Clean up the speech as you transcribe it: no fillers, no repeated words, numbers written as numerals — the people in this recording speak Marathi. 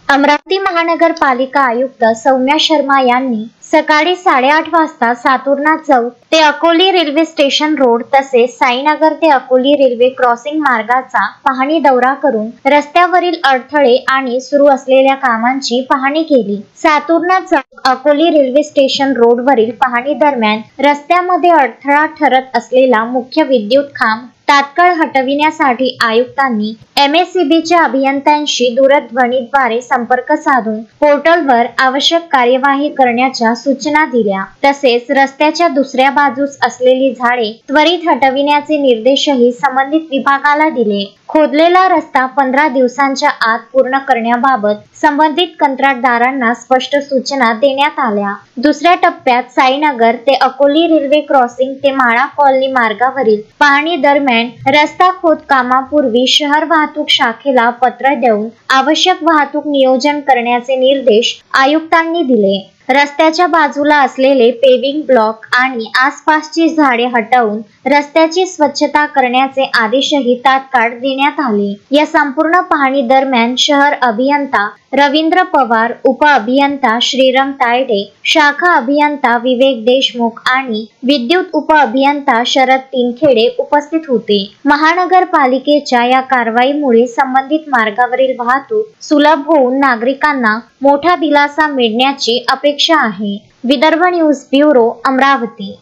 अमरावती महानगरपालिका आयुक्त सौम्या शर्मा यांनी सकाळी 8:30 वाजता सातुर्णा चौक ते अकोली रेल्वे स्टेशन रोड तसेच साईनगर ते अकोली रेल्वे क्रॉसिंग मार्गाचा पाहणी दौरा करून रस्त्यावरील अडथळे आणि सुरू असलेल्या कामांची पाहणी केली। सातुर्णा चौक अकोली रेल्वे स्टेशन रोड वरील पाहणी दरम्यान रस्त्यामध्ये अडथळा ठरत असलेला मुख्य विद्युत खांब तात्काळ हटविण्यासाठी आयुक्तांनी MSEBच्या अभियंत्यांशी दूरध्वनीद्वारे संपर्क साधून पोर्टलवर आवश्यक कार्यवाही करण्याच्या सूचना दिल्या। तसेच रस्त्याच्या दुसऱ्या बाजूस असलेली झाडे त्वरित हटविण्याचे निर्देशही संबंधित विभागाला दिले। खोदलेला रस्ता 15 दिवसांच्या आत पूर्ण करण्याबाबत संबंधित कंत्राटदारांना स्पष्ट सूचना देण्यात आल्या। दुसऱ्या टप्प्यात साईनगर ते अकोली रेल्वे क्रॉसिंग ते माळा कॉलनी मार्गावरील पाहणी दरम्यान रस्ता खोदकामापूर्वी शहर वाहतूक शाखेला पत्र देऊन आवश्यक वाहतूक नियोजन करण्याचे निर्देश आयुक्तांनी दिले। रस्त्याच्या बाजूला असलेले पेविंग ब्लॉक आणि आसपासची झाडे हटवून रस्त्याची स्वच्छता करण्याचे आदेशही तात्काळ देण्यात आले। या संपूर्ण पाहणी दरम्यान शहर अभियंता रवींद्र पवार, उप अभियंता श्रीराम तायडे, शाखा अभियंता विवेक देशमुख आणि विद्युत उप अभियंता शरद तिनखेडे उपस्थित होते। महानगरपालिकेच्या या कारवाईमुळे संबंधित मार्गावरील वाहतूक सुलभ होऊन नागरिकांना मोठा दिलासा मिळण्याची अपेक्षा आहे। Vidarbha news bureau, Amravati.